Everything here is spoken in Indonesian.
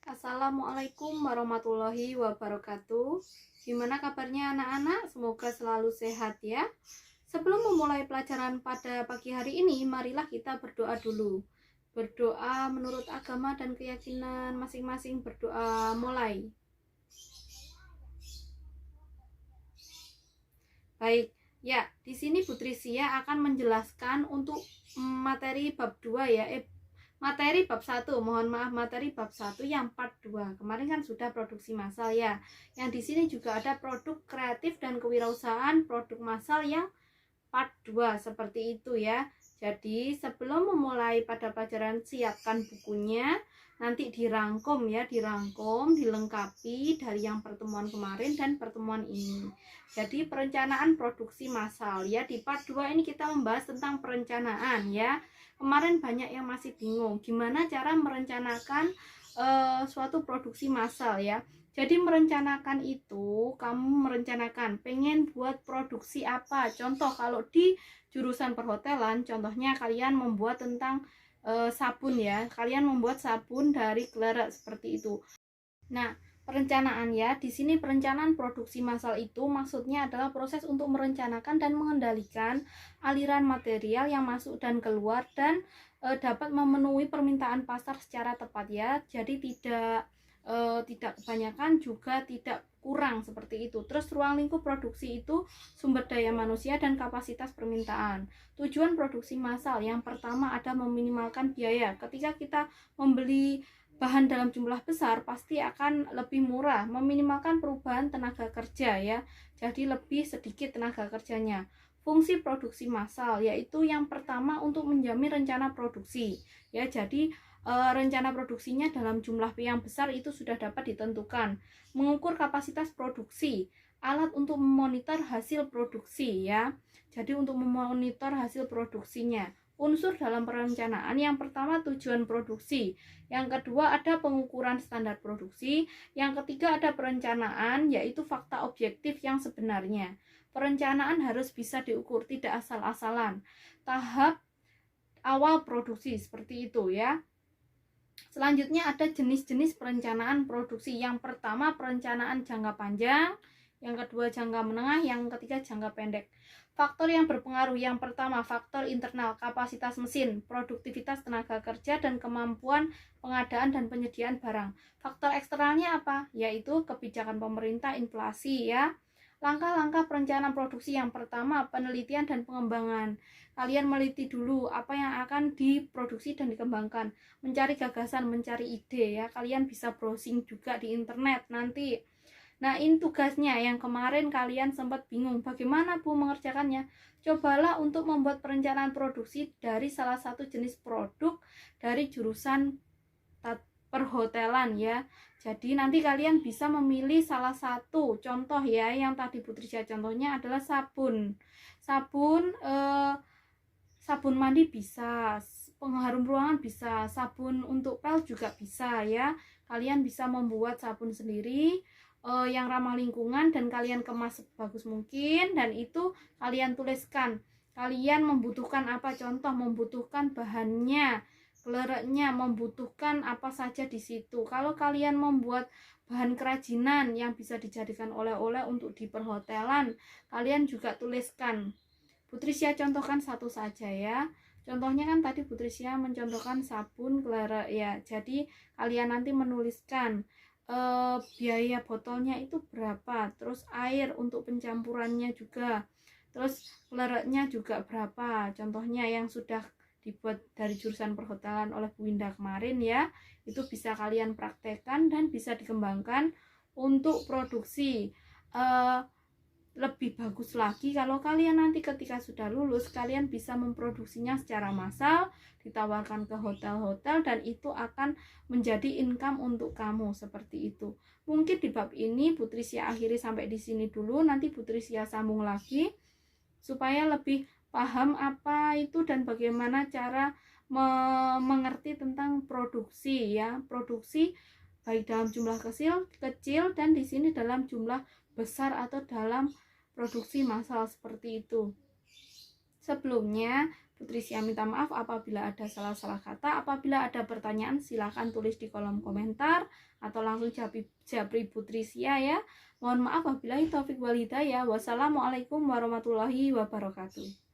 Assalamualaikum warahmatullahi wabarakatuh. Gimana kabarnya anak-anak? Semoga selalu sehat ya. Sebelum memulai pelajaran pada pagi hari ini, marilah kita berdoa dulu. Berdoa menurut agama dan keyakinan masing-masing. Berdoa mulai. Baik, ya, di sini Putri Sia akan menjelaskan untuk materi bab 2 ya. Materi bab 1, mohon maaf, materi bab 1 yang part 2. Kemarin kan sudah produksi massal ya. Yang di sini juga ada produk kreatif dan kewirausahaan produk massal yang part 2 seperti itu ya. Jadi sebelum memulai pada pelajaran, siapkan bukunya, nanti dirangkum ya, dilengkapi dari yang pertemuan kemarin dan pertemuan ini. Jadi perencanaan produksi massal ya, di part 2 ini kita membahas tentang perencanaan ya. Kemarin banyak yang masih bingung gimana cara merencanakan suatu produksi massal ya. Jadi merencanakan itu, kamu merencanakan pengen buat produksi apa. Contoh kalau di jurusan perhotelan, contohnya kalian membuat tentang sabun ya. Kalian membuat sabun dari gelerak seperti itu. Nah, perencanaan ya, di sini perencanaan produksi massal itu maksudnya adalah proses untuk merencanakan dan mengendalikan aliran material yang masuk dan keluar dan dapat memenuhi permintaan pasar secara tepat ya. Jadi tidak kebanyakan juga tidak kurang seperti itu. Terus ruang lingkup produksi itu sumber daya manusia dan kapasitas permintaan. Tujuan produksi massal yang pertama ada meminimalkan biaya. Ketika kita membeli bahan dalam jumlah besar pasti akan lebih murah, meminimalkan perubahan tenaga kerja ya. Jadi lebih sedikit tenaga kerjanya. Fungsi produksi massal yaitu yang pertama untuk menjamin rencana produksi ya. Jadi rencana produksinya dalam jumlah yang besar itu sudah dapat ditentukan. Mengukur kapasitas produksi, alat untuk memonitor hasil produksi ya. Jadi untuk memonitor hasil produksinya. Unsur dalam perencanaan yang pertama tujuan produksi, yang kedua ada pengukuran standar produksi, yang ketiga ada perencanaan yaitu fakta objektif yang sebenarnya. Perencanaan harus bisa diukur, tidak asal-asalan. Tahap awal produksi seperti itu ya. Selanjutnya ada jenis-jenis perencanaan produksi. Yang pertama perencanaan jangka panjang, yang kedua jangka menengah, yang ketiga jangka pendek. Faktor yang berpengaruh, yang pertama faktor internal, kapasitas mesin, produktivitas tenaga kerja, dan kemampuan pengadaan dan penyediaan barang. Faktor eksternalnya apa? Yaitu kebijakan pemerintah, inflasi ya. Langkah-langkah perencanaan produksi yang pertama penelitian dan pengembangan. Kalian meliti dulu apa yang akan diproduksi dan dikembangkan, mencari gagasan, mencari ide ya. Kalian bisa browsing juga di internet nanti. Nah, ini tugasnya yang kemarin kalian sempat bingung bagaimana Bu mengerjakannya. Cobalah untuk membuat perencanaan produksi dari salah satu jenis produk dari jurusan perhotelan ya. Jadi nanti kalian bisa memilih salah satu contoh ya. Yang tadi Putri contohnya adalah sabun. Sabun mandi bisa, pengharum ruangan bisa, sabun untuk pel juga bisa ya. Kalian bisa membuat sabun sendiri yang ramah lingkungan dan kalian kemas sebagus mungkin, dan itu kalian tuliskan kalian membutuhkan apa. Contoh membutuhkan bahannya, geleraknya, membutuhkan apa saja di situ. Kalau kalian membuat bahan kerajinan yang bisa dijadikan oleh-oleh untuk di perhotelan, kalian juga tuliskan. Putri Sia contohkan satu saja ya. Contohnya kan tadi Putri Sia mencontohkan sabun gelerak ya. Jadi kalian nanti menuliskan biaya botolnya itu berapa, terus air untuk pencampurannya juga, terus geleraknya juga berapa. Contohnya yang sudah dibuat dari jurusan perhotelan oleh Bu Winda kemarin ya, itu bisa kalian praktekkan dan bisa dikembangkan untuk produksi lebih bagus lagi. Kalau kalian nanti ketika sudah lulus, kalian bisa memproduksinya secara massal, ditawarkan ke hotel-hotel, dan itu akan menjadi income untuk kamu seperti itu. Mungkin di bab ini Putri Sia akhiri sampai di sini dulu. Nanti Putri Sia sambung lagi supaya lebih paham apa itu dan bagaimana cara mengerti tentang produksi ya. Produksi baik dalam jumlah kecil dan di sini dalam jumlah besar atau dalam produksi massal seperti itu. Sebelumnya, Putri Sia minta maaf apabila ada salah-salah kata. Apabila ada pertanyaan, silahkan tulis di kolom komentar atau langsung japri Putri Sia ya. Mohon maaf wabillahi taufik wal hidayah. Wassalamualaikum warahmatullahi wabarakatuh.